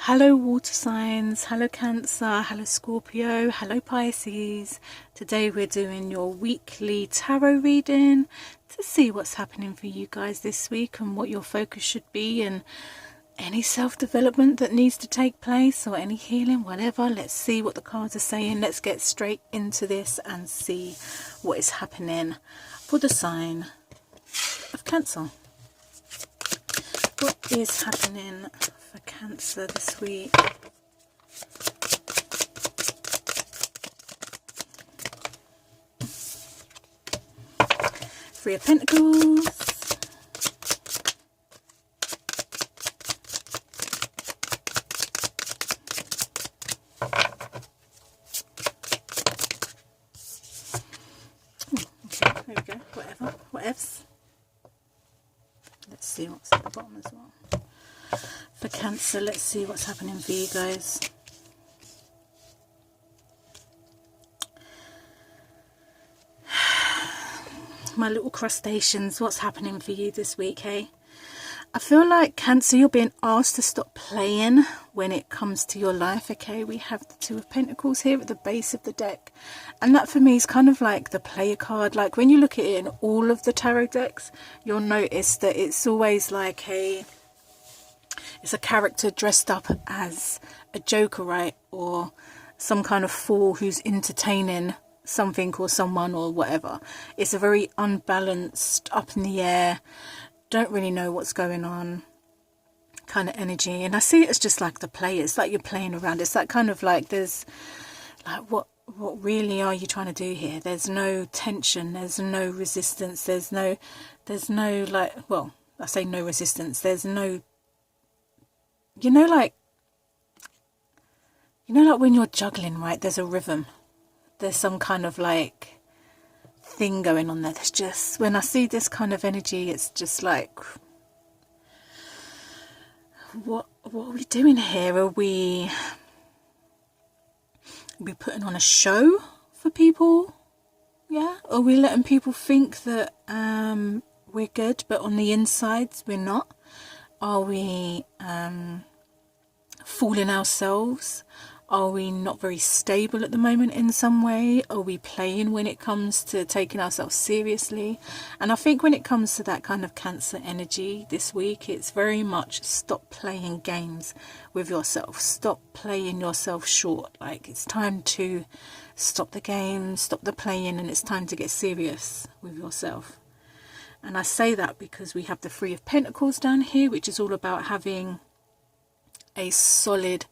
Hello water signs, hello Cancer, hello Scorpio, hello Pisces. Today we're doing your weekly tarot reading to see what's happening for you guys this week and what your focus should be, and any self-development that needs to take place or any healing, whatever. Let's see what the cards are saying. Let's get straight into this and see what is happening for the sign of Cancer. What is happening for Cancer this week? Three of Pentacles. Okay, there we go. Whatevs. Let's see what's at the bottom as well. For Cancer, let's see what's happening for you guys. My little crustaceans, what's happening for you this week, hey? I feel like Cancer, you're being asked to stop playing when it comes to your life, okay? We have the Two of Pentacles here at the base of the deck. And that for me is kind of like the player card. Like when you look at it in all of the tarot decks, you'll notice that it's always like it's a character dressed up as a joker, right? Or some kind of fool who's entertaining something or someone or whatever. It's a very unbalanced, up in the air, don't really know what's going on kind of energy. And I see it as just like the play. It's like you're playing around. It's that kind of like there's like what really are you trying to do here? There's no tension, there's no resistance, there's no like, well, I say no resistance, there's no, like when you're juggling, right? There's a rhythm, there's some kind of like thing going on there. There's just, when I see this kind of energy, it's just like, what are we doing here? Are we putting on a show for people? Yeah, are we letting people think that we're good, but on the insides we're not? Are we fooling ourselves? Are we not very stable at the moment in some way? Are we playing when it comes to taking ourselves seriously? And I think when it comes to that kind of Cancer energy this week, it's very much stop playing games with yourself. Stop playing yourself short. Like, it's time to stop the game, stop the playing, and it's time to get serious with yourself. And I say that because we have the Three of Pentacles down here, which is all about having a solid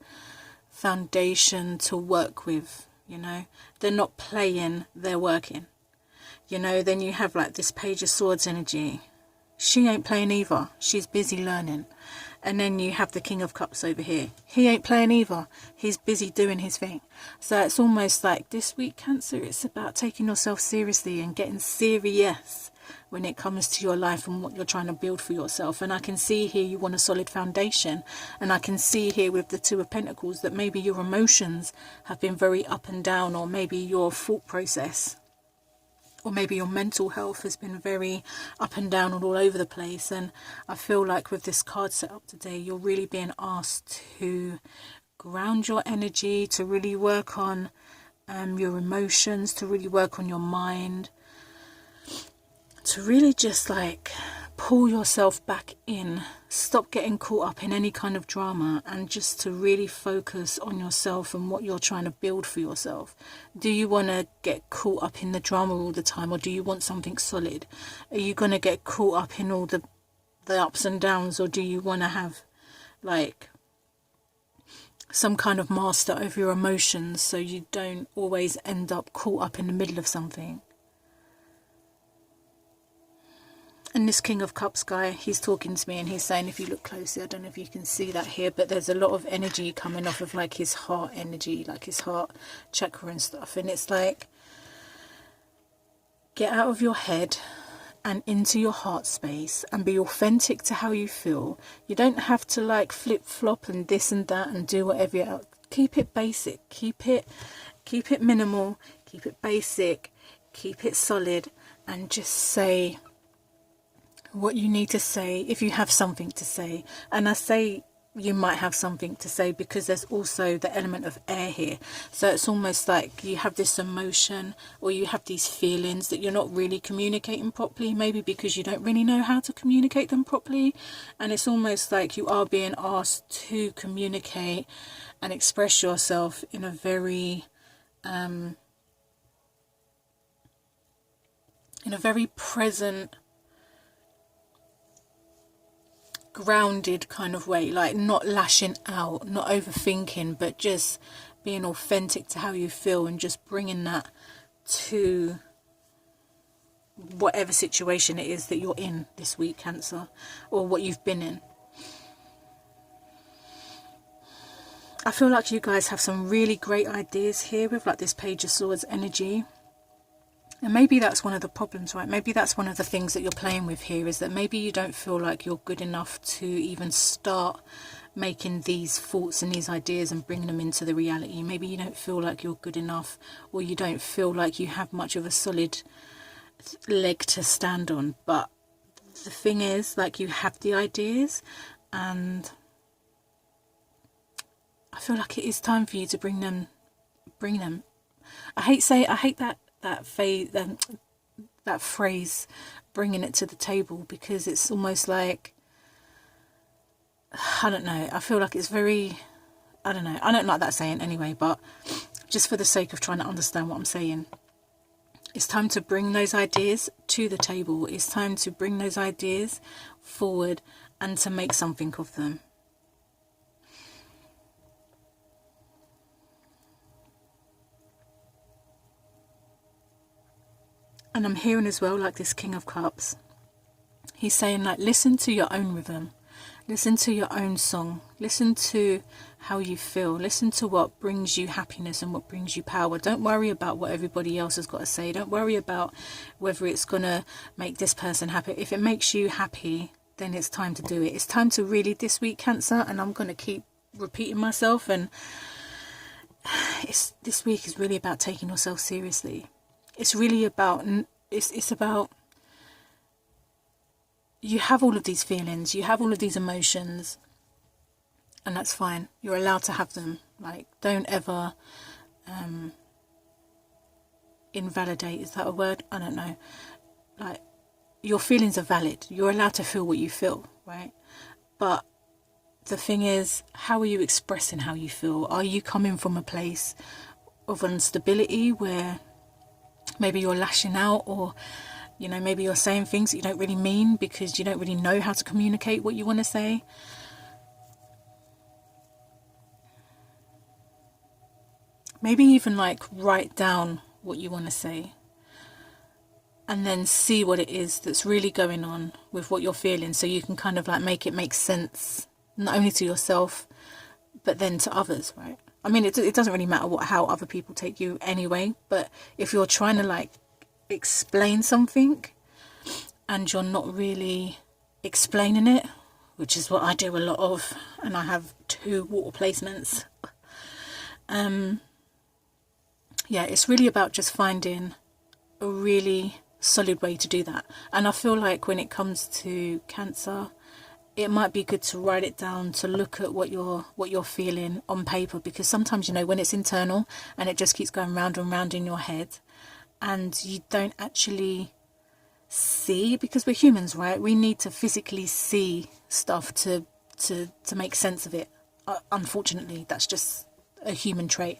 foundation to work with. They're not playing, they're working. Then you have like this Page of Swords energy. She ain't playing either, she's busy learning. And then you have the King of Cups over here. He ain't playing either, he's busy doing his thing. So it's almost like this week, Cancer, it's about taking yourself seriously and getting serious when it comes to your life and what you're trying to build for yourself. And I can see here you want a solid foundation, and I can see here with the Two of Pentacles that maybe your emotions have been very up and down, or maybe your thought process, or maybe your mental health has been very up and down and all over the place. And I feel like with this card set up today, you're really being asked to ground your energy, to really work on your emotions, to really work on your mind, to really just like pull yourself back in, stop getting caught up in any kind of drama, and just to really focus on yourself and what you're trying to build for yourself. Do you want to get caught up in the drama all the time, or do you want something solid? Are you going to get caught up in all the ups and downs, or do you want to have like some kind of master over your emotions so you don't always end up caught up in the middle of something? And this King of Cups guy, he's talking to me and he's saying, if you look closely, I don't know if you can see that here, but there's a lot of energy coming off of like his heart energy, like his heart chakra and stuff. And it's like, get out of your head and into your heart space and be authentic to how you feel. You don't have to like flip-flop and this and that and do whatever else. Keep it basic, keep it minimal, keep it basic, keep it solid, and just say what you need to say if you have something to say. And I say you might have something to say, because there's also the element of air here. So it's almost like you have this emotion, or you have these feelings that you're not really communicating properly, maybe because you don't really know how to communicate them properly. And it's almost like you are being asked to communicate and express yourself in a very present, grounded kind of way, like not lashing out, not overthinking, but just being authentic to how you feel, and just bringing that to whatever situation it is that you're in this week, Cancer, or what you've been in. I feel like you guys have some really great ideas here with like this Page of Swords energy. And maybe that's one of the problems, right? Maybe that's one of the things that you're playing with here, is that maybe you don't feel like you're good enough to even start making these thoughts and these ideas and bringing them into the reality. Maybe you don't feel like you're good enough, or you don't feel like you have much of a solid leg to stand on. But the thing is, like, you have the ideas, and I feel like it is time for you to bring them. I hate that phrase, bringing it to the table, because it's almost like, I don't know, I feel like it's very, I don't know, I don't like that saying anyway, but just for the sake of trying to understand what I'm saying, it's time to bring those ideas to the table. It's time to bring those ideas forward and to make something of them. And I'm hearing as well, like this King of Cups, he's saying, like, listen to your own rhythm, listen to your own song, listen to how you feel, listen to what brings you happiness and what brings you power. Don't worry about what everybody else has got to say. Don't worry about whether it's gonna make this person happy. If it makes you happy, then it's time to do it. It's time to really, this week, Cancer, and I'm gonna keep repeating myself, and this week is really about taking yourself seriously. It's really about, it's about, you have all of these feelings, you have all of these emotions, and that's fine. You're allowed to have them. Like, don't ever invalidate, is that a word? I don't know. Like, your feelings are valid. You're allowed to feel what you feel, right? But the thing is, how are you expressing how you feel? Are you coming from a place of instability where maybe you're lashing out, or, you know, maybe you're saying things that you don't really mean because you don't really know how to communicate what you want to say? Maybe even like write down what you want to say, and then see what it is that's really going on with what you're feeling, so you can kind of like make it make sense, not only to yourself but then to others, right? I mean, it doesn't really matter how other people take you anyway, but if you're trying to like explain something and you're not really explaining it, which is what I do a lot of, and I have 2 water placements, yeah, it's really about just finding a really solid way to do that. And I feel like when it comes to Cancer, it might be good to write it down, to look at what you're feeling on paper, because sometimes, you know, when it's internal and it just keeps going round and round in your head, and you don't actually see, because we're humans, right? We need to physically see stuff to make sense of it. Unfortunately, that's just a human trait.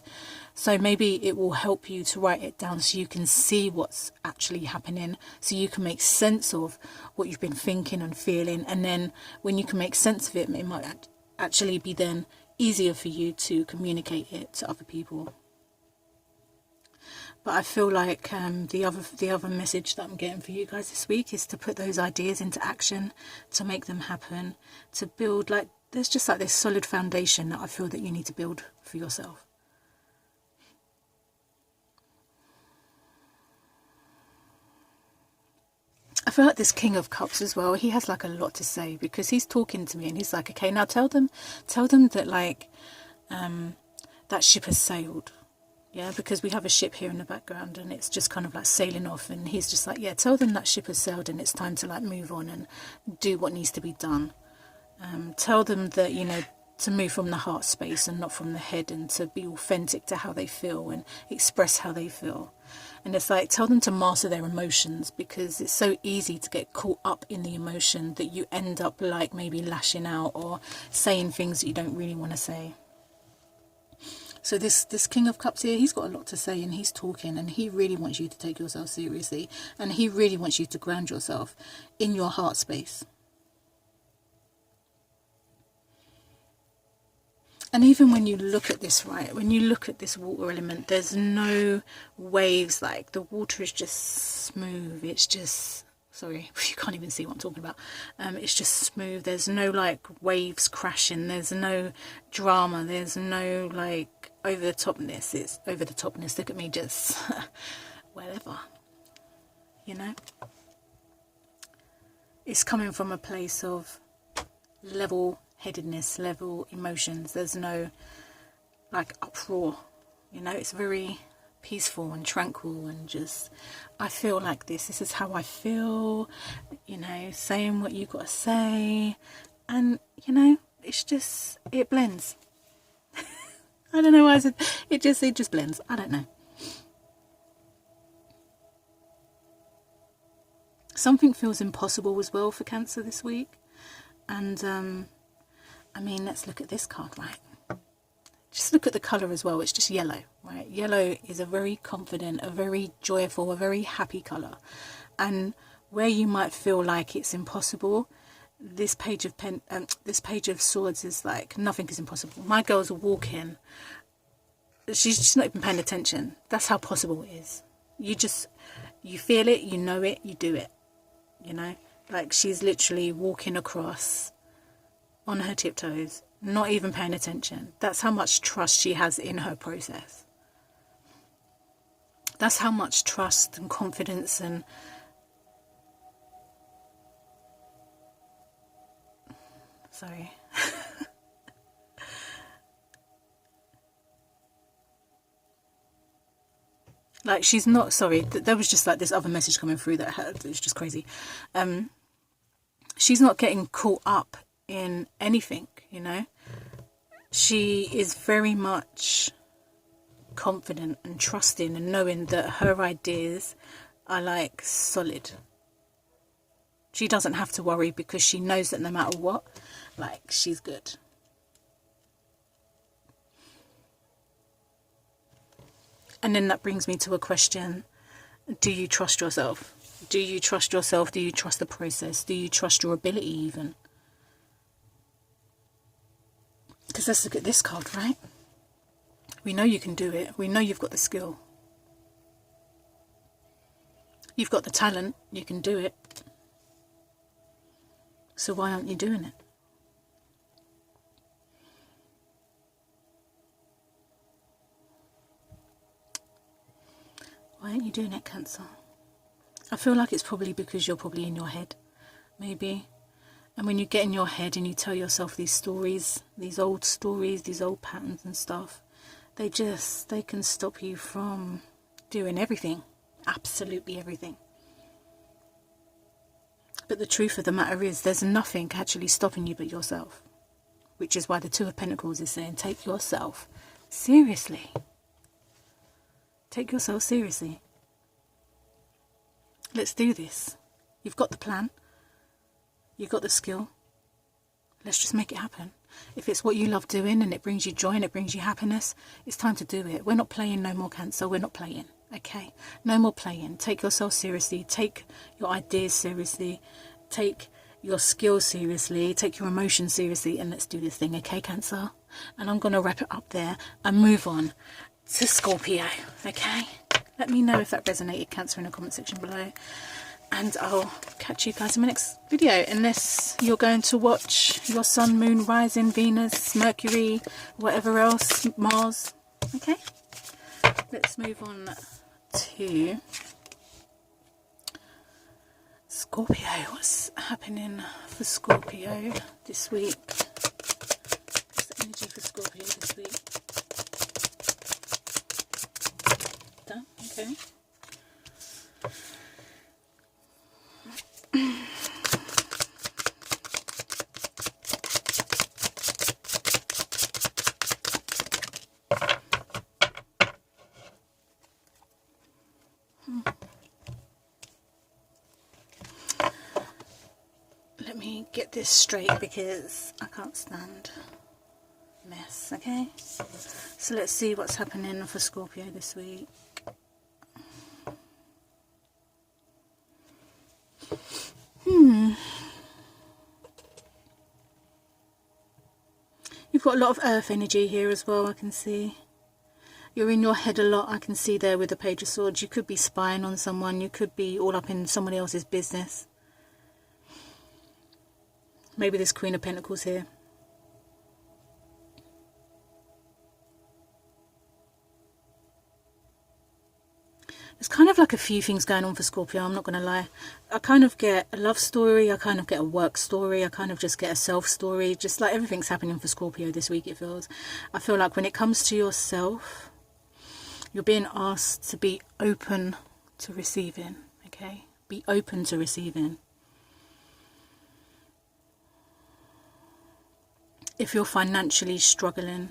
So maybe it will help you to write it down so you can see what's actually happening, so you can make sense of what you've been thinking and feeling. And then when you can make sense of it, it might actually be then easier for you to communicate it to other people. But I feel like the other message that I'm getting for you guys this week is to put those ideas into action, to make them happen, to build, like, there's just like this solid foundation that I feel that you need to build for yourself. I feel like this King of Cups as well, he has like a lot to say, because he's talking to me and he's like, okay, now tell them that, like, that ship has sailed. Yeah, because we have a ship here in the background and it's just kind of like sailing off, and he's just like, yeah, tell them that ship has sailed and it's time to like move on and do what needs to be done. Tell them that, you know, to move from the heart space and not from the head, and to be authentic to how they feel and express how they feel. And it's like, tell them to master their emotions, because it's so easy to get caught up in the emotion that you end up like maybe lashing out or saying things that you don't really want to say. So this King of Cups here, he's got a lot to say, and he's talking, and he really wants you to take yourself seriously, and he really wants you to ground yourself in your heart space. And even when you look at this, right, when you look at this water element, there's no waves. Like, the water is just smooth. It's just, sorry, you can't even see what I'm talking about. It's just smooth. There's no like waves crashing. There's no drama. There's no like over the topness. It's over the topness. Look at me, just whatever, you know. It's coming from a place of level headedness, level emotions. There's no like uproar, you know. It's very peaceful and tranquil, and just, I feel like this is how I feel, you know, saying what you gotta say, and you know, it's just, it blends. I don't know why I said it just blends. I don't know. Something feels impossible as well for Cancer this week, and I mean, let's look at this card, right? Just look at the colour as well. It's just yellow, right? Yellow is a very confident, a very joyful, a very happy colour. And where you might feel like it's impossible, this page of swords is like, nothing is impossible. My girl's walking. She's just not even paying attention. That's how possible it is. You feel it, you know it, you do it. You know? Like, she's literally walking across on her tiptoes, not even paying attention. That's how much trust she has in her process. That's how much trust and confidence and sorry. Like, she's not, sorry, there was just like this other message coming through that it was just crazy. She's not getting caught up in anything, you know. She is very much confident and trusting and knowing that her ideas are like solid. She doesn't have to worry, because she knows that no matter what, like, she's good. And then that brings me to a question: do you trust yourself? Do you trust yourself? Do you trust the process? Do you trust your ability even? Because let's look at this card, right? We know you can do it. We know you've got the skill. You've got the talent. You can do it. So why aren't you doing it? Why aren't you doing it, Cancer? I feel like it's probably because you're probably in your head, maybe. And when you get in your head and you tell yourself these stories, these old patterns and stuff, they can stop you from doing everything, absolutely everything. But the truth of the matter is, there's nothing actually stopping you but yourself, which is why the Two of Pentacles is saying, take yourself seriously. Take yourself seriously. Let's do this. You've got the plan. You've got the skill. Let's just make it happen. If it's what you love doing and it brings you joy and it brings you happiness, it's time to do it. We're not playing no more, Cancer. We're not playing. Okay? No more playing. Take yourself seriously. Take your ideas seriously. Take your skills seriously. Take your emotions seriously. And let's do this thing. Okay, Cancer? And I'm going to wrap it up there and move on to Scorpio. Okay? Let me know if that resonated, Cancer, in the comment section below. And I'll catch you guys in my next video, unless you're going to watch your Sun, Moon, Rising, Venus, Mercury, whatever else, Mars. Okay, let's move on to Scorpio. What's happening for Scorpio this week? What's the energy for Scorpio this week? Done? Okay. get this straight because I can't stand mess, okay? So let's see what's happening for Scorpio this week. You've got a lot of earth energy here as well, I can see. You're in your head a lot, I can see there with the Page of Swords. You could be spying on someone, you could be all up in somebody else's business. Maybe this Queen of Pentacles here. There's kind of like a few things going on for Scorpio, I'm not going to lie. I kind of get a love story, I kind of get a work story, I kind of just get a self story. Just like everything's happening for Scorpio this week, it feels. I feel like when it comes to yourself, you're being asked to be open to receiving, okay? Be open to receiving. If you're financially struggling,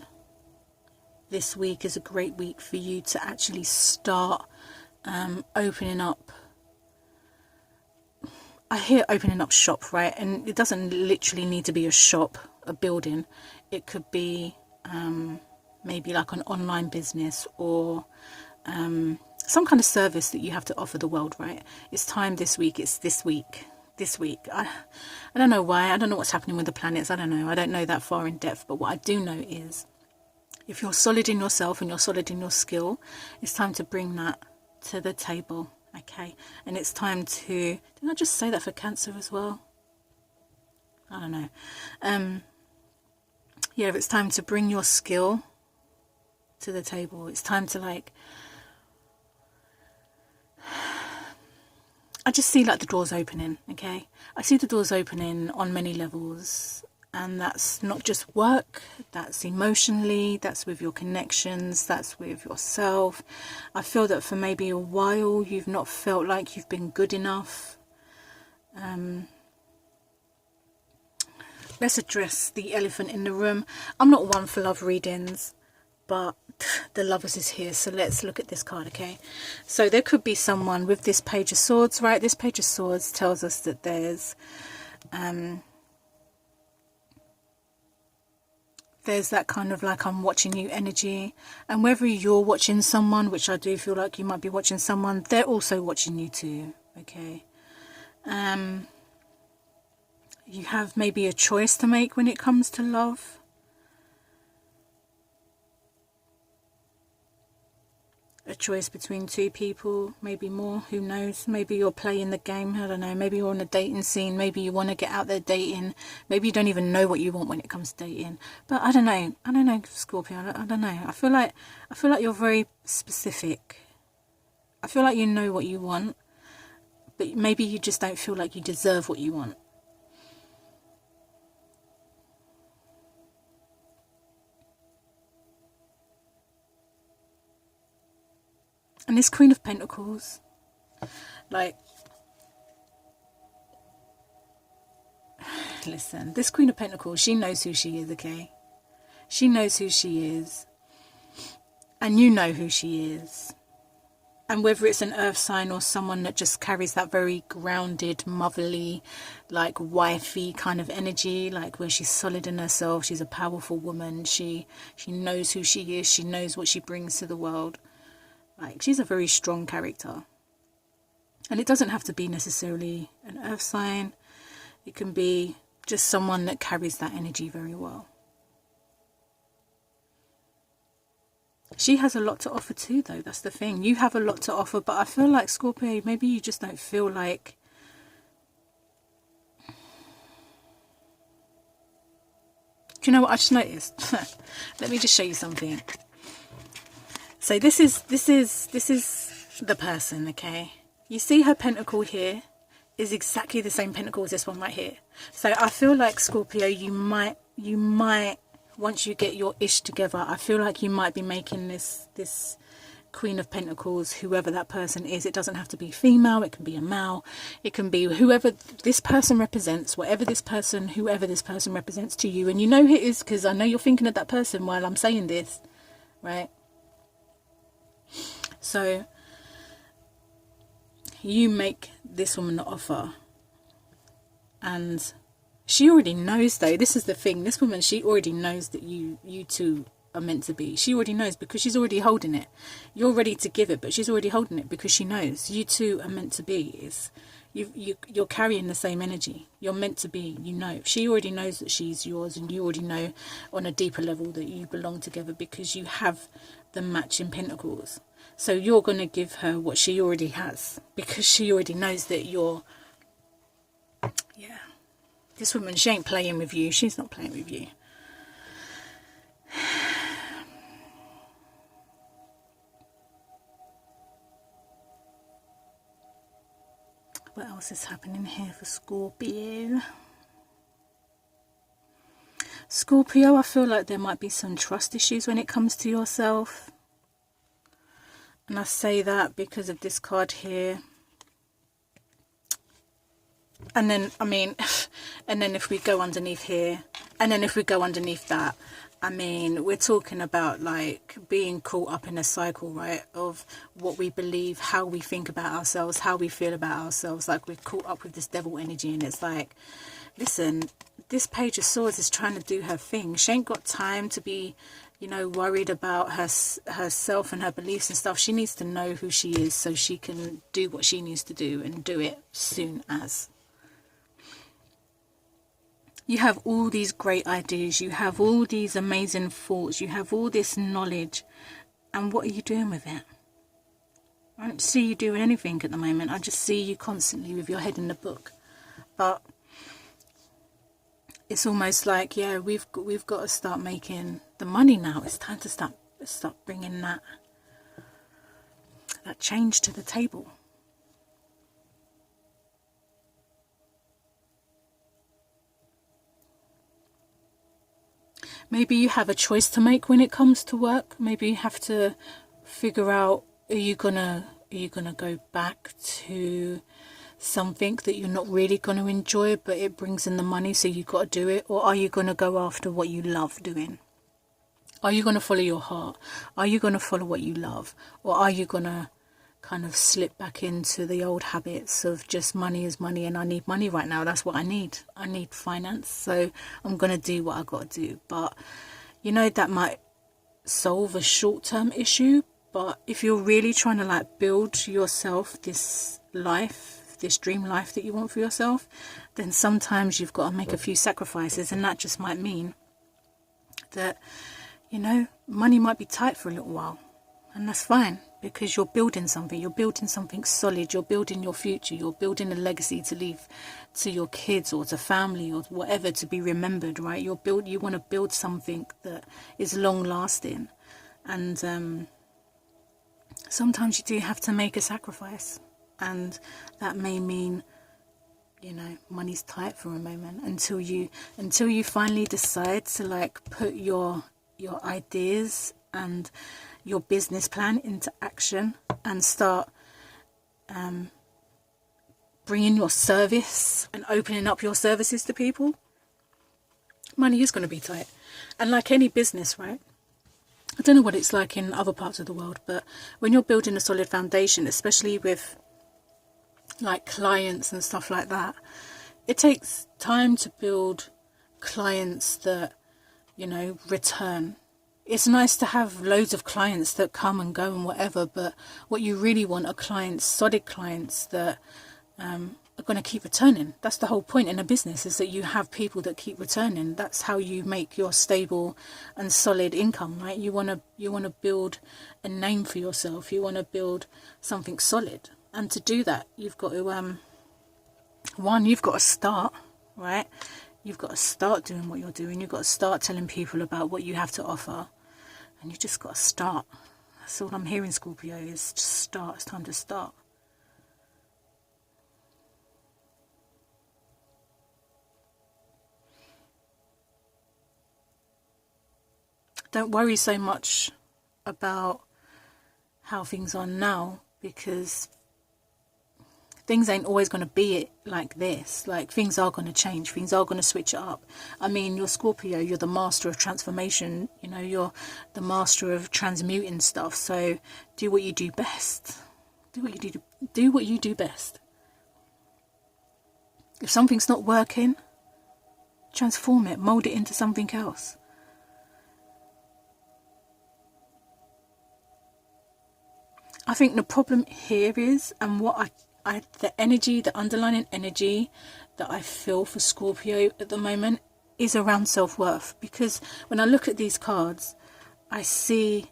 this week is a great week for you to actually start opening up. I hear opening up shop, right? And it doesn't literally need to be a shop, a building. It could be maybe like an online business or some kind of service that you have to offer the world, right? It's time this week. It's this week. This week. I don't know why. I don't know what's happening with the planets. I don't know. I don't know that far in depth. But what I do know is if you're solid in yourself and you're solid in your skill, it's time to bring that to the table, okay? And it's time to, didn't I just say that for Cancer as well? I don't know. Yeah, it's time to bring your skill to the table. It's time to, like, I just see like the doors opening, okay? I see the doors opening on many levels. And that's not just work, that's emotionally, that's with your connections, that's with yourself. I feel that for maybe a while you've not felt like you've been good enough. Let's address the elephant in the room. I'm not one for love readings, but the Lovers is here, so let's look at this card, okay? So there could be someone with this Page of Swords, right? This Page of Swords tells us that there's that kind of like I'm watching you energy, and whether you're watching someone, which I do feel like you might be watching someone, they're also watching you too, okay? You have maybe a choice to make when it comes to love. A choice between two people, maybe more, who knows? Maybe you're playing the game, I don't know. Maybe you're on a dating scene, maybe you want to get out there dating, maybe you don't even know what you want when it comes to dating. But I don't know, Scorpio, I don't know. I feel like you're very specific. I feel like you know what you want, but maybe you just don't feel like you deserve what you want. And this Queen of Pentacles, like, listen, this Queen of Pentacles, she knows who she is, okay? She knows who she is. And you know who she is. And whether it's an earth sign or someone that just carries that very grounded, motherly, like wifey kind of energy, like where she's solid in herself, she's a powerful woman, she knows who she is, she knows what she brings to the world. Like, she's a very strong character. And it doesn't have to be necessarily an earth sign. It can be just someone that carries that energy very well. She has a lot to offer too, though. That's the thing. You have a lot to offer, but I feel like, Scorpio, maybe you just don't feel like... Do you know what I just noticed? Let me just show you something. So this is the person, okay? You see her pentacle here is exactly the same pentacle as this one right here. So I feel like, Scorpio, you might, once you get your ish together, I feel like you might be making this Queen of Pentacles, whoever that person is. It doesn't have to be female, it can be a male, it can be whoever this person represents, whoever this person represents to you. And you know who it is, because I know you're thinking of that person while I'm saying this, right? So you make this woman the offer, and She already knows, though. This is the thing. This woman, she already knows that you two are meant to be. She already knows because she's already holding it. You're ready to give it, but she's already holding it because she knows you two are meant to be. You're carrying the same energy. You're meant to be. You know. She already knows that she's yours, and you already know on a deeper level that you belong together because you have the matching pentacles. So you're going to give her what she already has because she already knows that you're... Yeah. This woman, she ain't playing with you. She's not playing with you. What else is happening here for Scorpio? Scorpio, I feel like there might be some trust issues when it comes to yourself. And I say that because of this card here. And then, I mean, and then if we go underneath here, and then if we go underneath that, I mean, we're talking about like being caught up in a cycle, right? Of what we believe, how we think about ourselves, how we feel about ourselves. Like we're caught up with this devil energy, and it's like, listen, this Page of Swords is trying to do her thing. She ain't got time to be, you know, worried about herself and her beliefs and stuff. She needs to know who she is so she can do what she needs to do and do it soon as. You have all these great ideas, you have all these amazing thoughts, you have all this knowledge, and what are you doing with it? I don't see you doing anything at the moment. I just see you constantly with your head in the book. But it's almost like, yeah, we've got to start making the money now. It's time to start bringing that change to the table. Maybe you have a choice to make when it comes to work. Maybe you have to figure out, are you gonna go back to something that you're not really going to enjoy, but it brings in the money, so you got to do it? Or are you going to go after what you love doing? Are you going to follow your heart? Are you going to follow what you love? Or are you going to kind of slip back into the old habits of just money is money, and I need money right now. That's what I need. I need finance, so I'm going to do what I got to do. But, you know, that might solve a short-term issue. But if you're really trying to like build yourself this life, this dream life that you want for yourself, then sometimes you've got to make a few sacrifices, and that just might mean that, you know, money might be tight for a little while, and that's fine, because you're building something solid, you're building your future, you're building a legacy to leave to your kids or to family or whatever, to be remembered, right? You want to build something that is long lasting, and sometimes you do have to make a sacrifice, and that may mean, you know, money's tight for a moment until you finally decide to like put your ideas and your business plan into action and start bringing your service and opening up your services to people. Money is going to be tight, and like any business, right? I don't know what it's like in other parts of the world, but when you're building a solid foundation, especially with like clients and stuff like that, it takes time to build clients that, you know, return. It's nice to have loads of clients that come and go and whatever, but what you really want are clients, solid clients that are going to keep returning. That's the whole point in a business, is that you have people that keep returning. That's how you make your stable and solid income, right? You want to build a name for yourself. You want to build something solid, and to do that, you've got to you've got to start, right? You've got to start doing what you're doing. You've got to start telling people about what you have to offer. And you just got to start. That's all I'm hearing, Scorpio, is just start. It's time to start. Don't worry so much about how things are now, because things ain't always going to be like this. Like, things are going to change. Things are going to switch up. I mean, you're Scorpio. You're the master of transformation. You know, you're the master of transmuting stuff. So do what you do best. Do what you do best. If something's not working, transform it, mold it into something else. I think the problem here is, and what the energy, the underlying energy that I feel for Scorpio at the moment is around self-worth. Because when I look at these cards, I see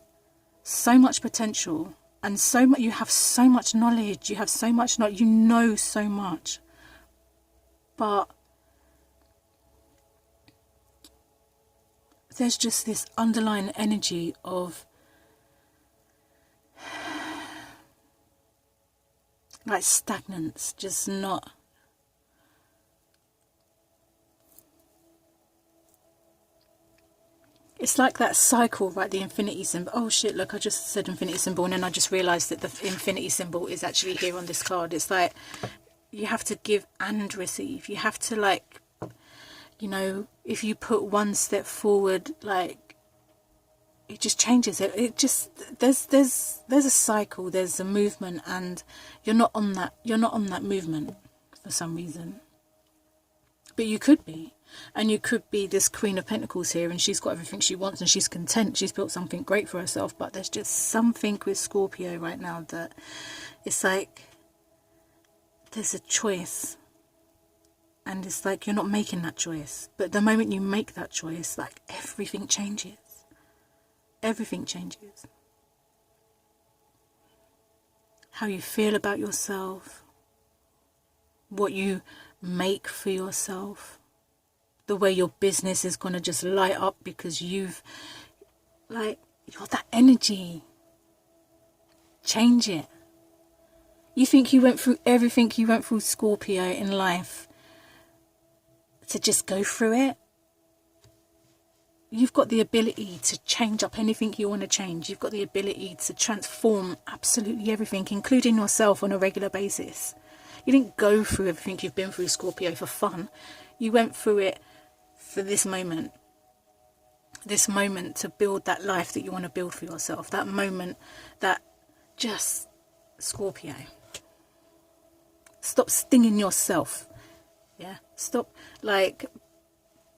so much potential, and so much, you have so much knowledge, you have so much knowledge, you know so much. But there's just this underlying energy of like stagnance, just not. It's like that cycle, right? The infinity symbol. Oh shit, look, I just said infinity symbol and then I just realised that the infinity symbol is actually here on this card. It's like you have to give and receive. You have to, like, you know, if you put one step forward, like, it just changes it. It just, there's a cycle, there's a movement, and you're not on that movement for some reason. But you could be. And you could be this Queen of Pentacles here, and she's got everything she wants and she's content. She's built something great for herself. But there's just something with Scorpio right now that it's like there's a choice. And it's like you're not making that choice. But the moment you make that choice, like, everything changes. Everything changes. How you feel about yourself. What you make for yourself. The way your business is going to just light up because you've, like, you're that energy. Change it. You think you went through everything you went through, Scorpio, in life to just go through it? You've got the ability to change up anything you want to change. You've got the ability to transform absolutely everything, including yourself, on a regular basis. You didn't go through everything you've been through, Scorpio, for fun. You went through it for this moment to build that life that you want to build for yourself. That moment that just, Scorpio, stop stinging yourself. Yeah, stop, like,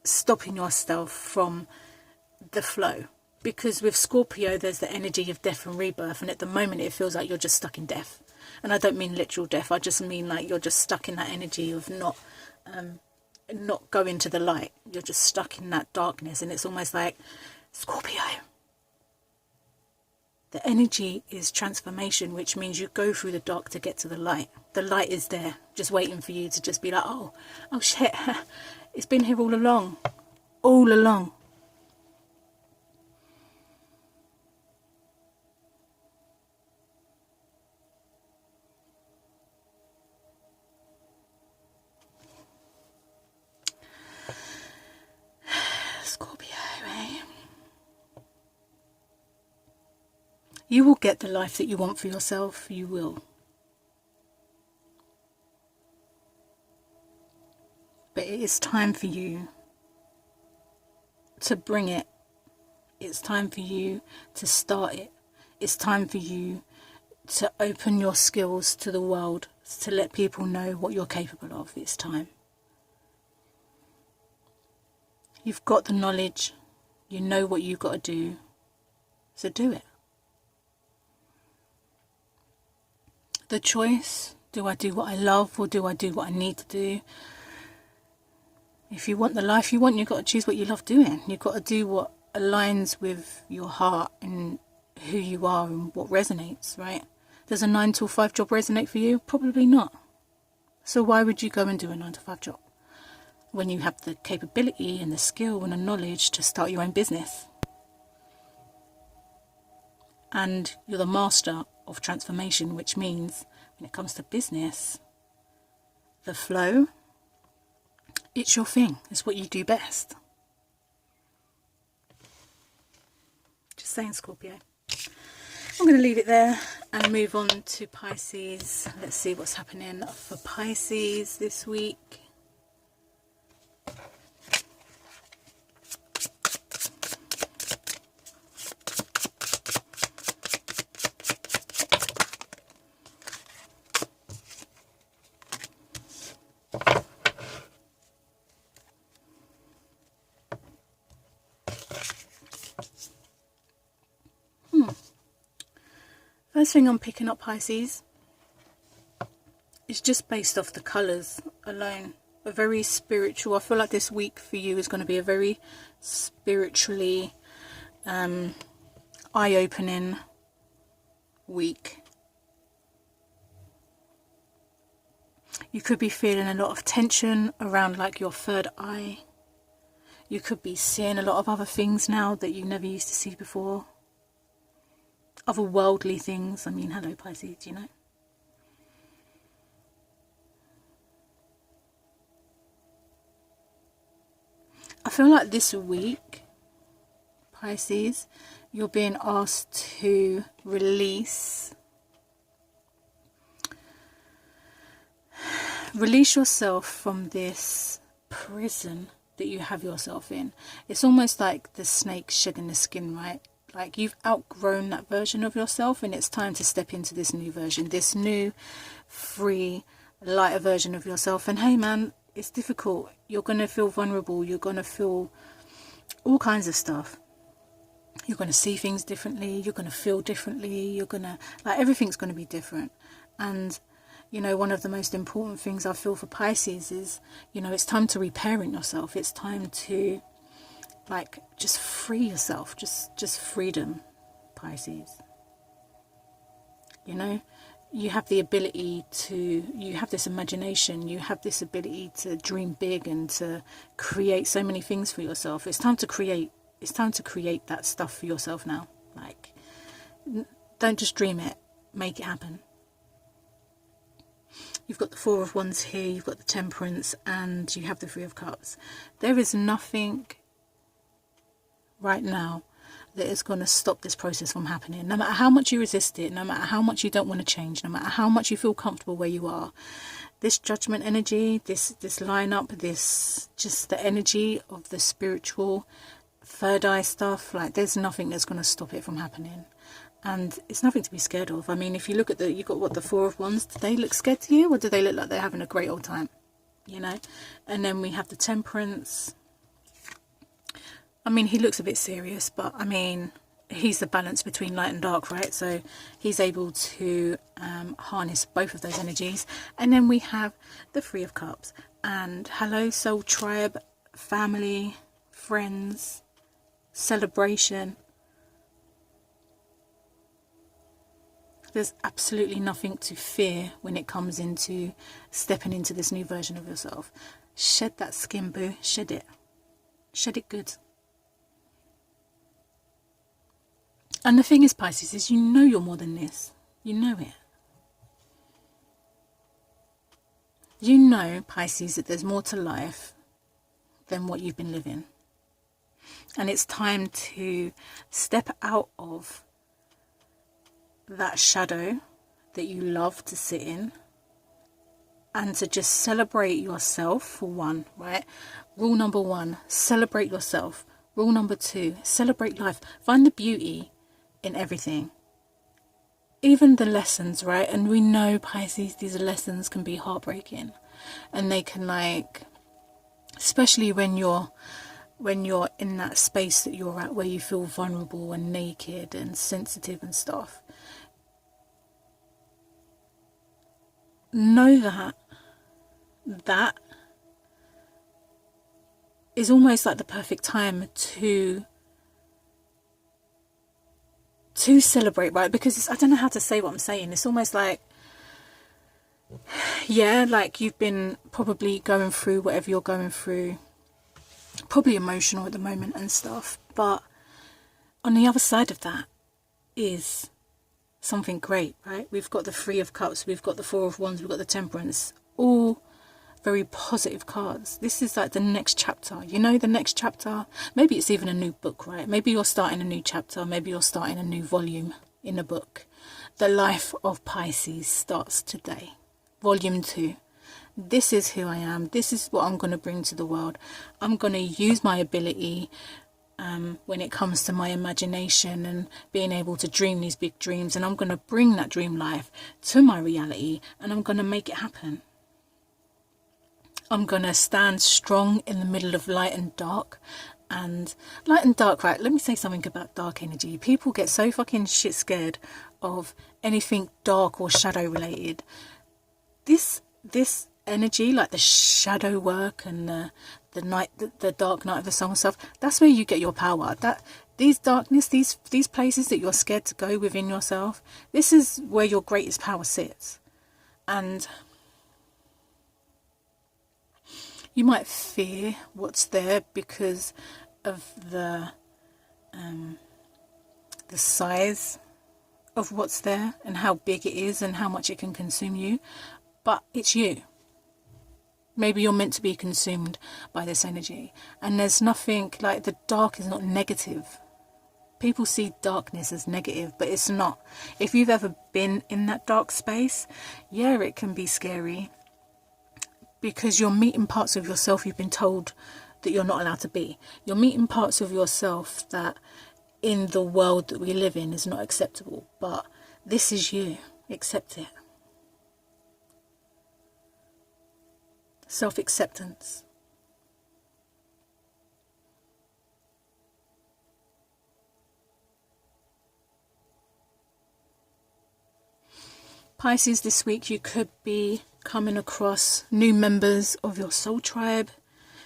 stopping yourself from the flow. Because with Scorpio there's the energy of death and rebirth, and at the moment it feels like you're just stuck in death. And I don't mean literal death, I just mean like you're just stuck in that energy of not going to the light. You're just stuck in that darkness, and it's almost like, Scorpio, the energy is transformation, which means you go through the dark to get to the light. The light is there, just waiting for you to just be like, oh shit, it's been here all along. Scorpio, eh? You will get the life that you want for yourself. You will. But it is time for you to bring it. It's time for you to start it. It's time for you to open your skills to the world, to let people know what you're capable of. It's time. You've got the knowledge. You know what you've got to do. So do it. The choice, do I do what I love or do I do what I need to do? If you want the life you want, you've got to choose what you love doing. You've got to do what aligns with your heart and who you are and what resonates, right? Does a 9 to 5 job resonate for you? Probably not. So why would you go and do a 9 to 5 job when you have the capability and the skill and the knowledge to start your own business? And you're the master of transformation, which means when it comes to business, the flow, it's your thing. It's what you do best. Just saying, Scorpio. I'm going to leave it there and move on to Pisces. Let's see what's happening for Pisces this week. First thing I'm picking up, Pisces, is just based off the colours alone. A very spiritual, I feel like this week for you is going to be a very spiritually eye-opening week. You could be feeling a lot of tension around like your third eye. You could be seeing a lot of other things now that you never used to see before. Otherworldly things. I mean, hello Pisces, you know. I feel like this week, Pisces, you're being asked to release yourself from this prison that you have yourself in. It's almost like the snake shedding the skin, right? Like you've outgrown that version of yourself and it's time to step into this new version, this new, free, lighter version of yourself. And hey man, it's difficult. You're going to feel vulnerable. You're going to feel all kinds of stuff. You're going to see things differently. You're going to feel differently. You're going to, like, everything's going to be different. And, you know, one of the most important things I feel for Pisces is, you know, it's time to reparent yourself. It's time to, like, just free yourself. Just freedom, Pisces. You know? You have the ability to, you have this imagination, you have this ability to dream big and to create so many things for yourself. It's time to create that stuff for yourself now. Like, don't just dream it, make it happen. You've got the Four of Wands here, you've got the Temperance, and you have the Three of Cups. There is nothing right now that is going to stop this process from happening. No matter how much you resist it, no matter how much you don't want to change, no matter how much you feel comfortable where you are, this judgment energy, this lineup, this just the energy of the spiritual third eye stuff, like there's nothing that's going to stop it from happening. And it's nothing to be scared of. I mean, if you look at you got what, the Four of Wands, do they look scared to you or do they look like they're having a great old time? You know? And then we have the Temperance. I mean, he looks a bit serious, but I mean, he's the balance between light and dark, right? So he's able to harness both of those energies. And then we have the Three of Cups. And hello, soul tribe, family, friends, celebration. There's absolutely nothing to fear when it comes into stepping into this new version of yourself. Shed that skin, boo. Shed it. Shed it good. And the thing is, Pisces, is you know you're more than this. You know it. You know, Pisces, that there's more to life than what you've been living. And it's time to step out of that shadow that you love to sit in and to just celebrate yourself for one, right? Rule number one, celebrate yourself. Rule number two, celebrate life. Find the beauty in everything, even the lessons, right? And we know, Pisces, these lessons can be heartbreaking, and they can, like, especially when you're in that space that you're at where you feel vulnerable and naked and sensitive and stuff. Know that is almost like the perfect time to celebrate, right? Because I don't know how to say what I'm saying. It's almost like, yeah, like you've been probably going through whatever you're going through, probably emotional at the moment and stuff, but on the other side of that is something great, right? We've got the Three of Cups, we've got the Four of Wands, we've got the Temperance, all very positive cards. This is like the next chapter, you know, the next chapter. Maybe it's even a new book, right? Maybe you're starting a new chapter, maybe you're starting a new volume in a book. The life of Pisces starts today. Volume 2. This is who I am. This is what I'm going to bring to the world. I'm going to use my ability when it comes to my imagination and being able to dream these big dreams, and I'm going to bring that dream life to my reality, and I'm going to make it happen. I'm going to stand strong in the middle of light and dark. And light and dark, right? Let me say something about dark energy. People get so fucking shit scared of anything dark or shadow related. This energy, like the shadow work and the dark night of the soul stuff, that's where you get your power. That these darkness, these places that you're scared to go within yourself, this is where your greatest power sits. And you might fear what's there because of the size of what's there and how big it is and how much it can consume you. But it's you. Maybe you're meant to be consumed by this energy. And there's nothing, like, the dark is not negative. People see darkness as negative, but it's not. If you've ever been in that dark space, yeah, it can be scary. Because you're meeting parts of yourself you've been told that you're not allowed to be. You're meeting parts of yourself that in the world that we live in is not acceptable. But this is you. Accept it. Self-acceptance. Pisces, this week you could be coming across new members of your soul tribe.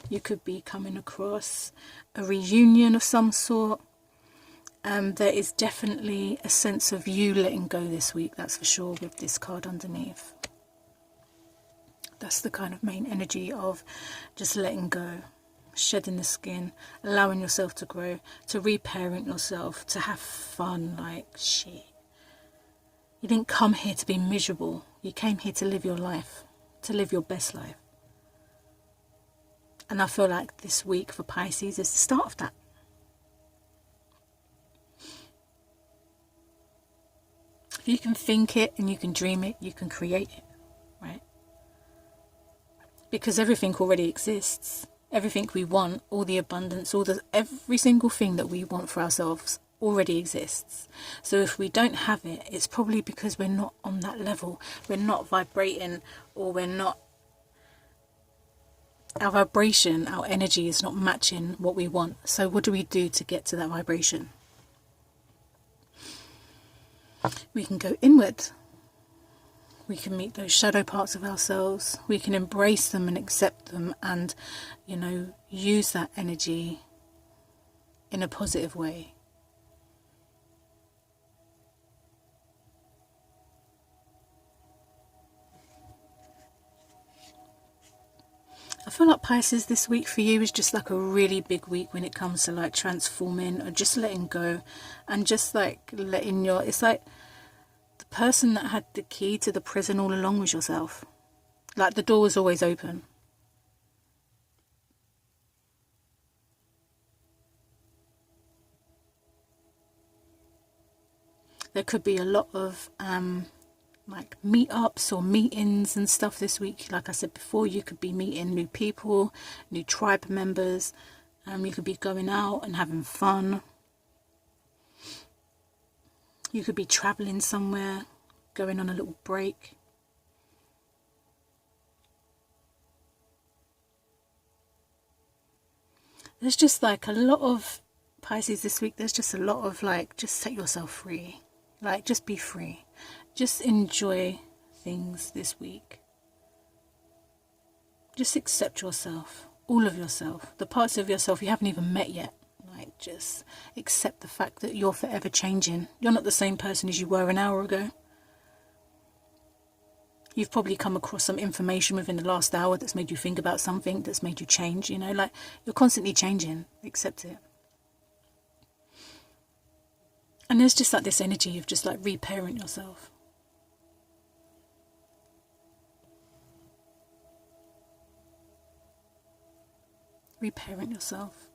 You could be coming across a reunion of some sort. There is definitely a sense of you letting go this week, that's for sure, with this card underneath. That's the kind of main energy of just letting go, shedding the skin, allowing yourself to grow, to reparent yourself, to have fun. Like, shit. You didn't come here to be miserable. You came here to live your life, to live your best life. And I feel like this week for Pisces is the start of that. If you can think it and you can dream it, you can create it, right? Because everything already exists. Everything we want, all the abundance, every single thing that we want for ourselves already exists. So if we don't have it, it's probably because we're not on that level. We're not vibrating, or our vibration, our energy is not matching what we want. So what do we do to get to that vibration? We can go inward. We can meet those shadow parts of ourselves. We can embrace them and accept them and, use that energy in a positive way. I feel like Pisces this week for you is just like a really big week when it comes to like transforming or just letting go and just like it's like the person that had the key to the prison all along was yourself. Like the door was always open. There could be a lot of like meetups or meetings and stuff this week. Like I said before, you could be meeting new people, new tribe members. You could be going out and having fun. You could be traveling somewhere, going on a little break. There's just like a lot of Pisces this week. There's just a lot of like, just set yourself free. Like, just be free. Just enjoy things this week. Just accept yourself, all of yourself, the parts of yourself you haven't even met yet. Like, just accept the fact that you're forever changing. You're not the same person as you were an hour ago. You've probably come across some information within the last hour that's made you think about something, that's made you change, like you're constantly changing. Accept it. And there's just like this energy of just like reparent yourself. Reparent yourself.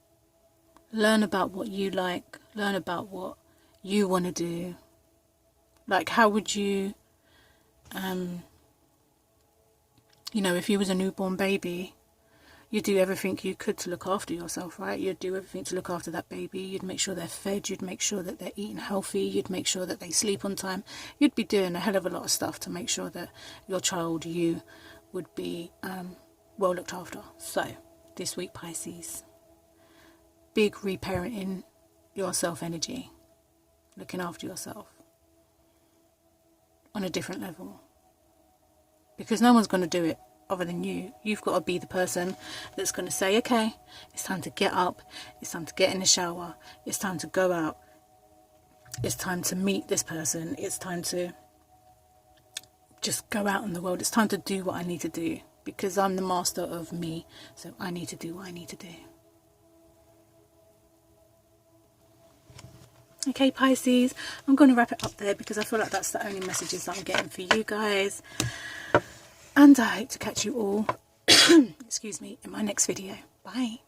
Learn about what you like. Learn about what you want to do. Like, how would you, if you was a newborn baby, you'd do everything you could to look after yourself, right? You'd do everything to look after that baby. You'd make sure they're fed. You'd make sure that they're eating healthy. You'd make sure that they sleep on time. You'd be doing a hell of a lot of stuff to make sure that your child, you, would be well looked after. So, this week, Pisces, big reparenting yourself energy, looking after yourself. on a different level. Because no one's going to do it other than you. You've got to be the person that's going to say, okay, it's time to get up, it's time to get in the shower, it's time to go out, it's time to meet this person, it's time to just go out in the world, it's time to do what I need to do, because I'm the master of me, so I need to do what I need to do. Okay, Pisces, I'm going to wrap it up there because I feel like that's the only messages that I'm getting for you guys. And I hope to catch you all, excuse me, in my next video. Bye.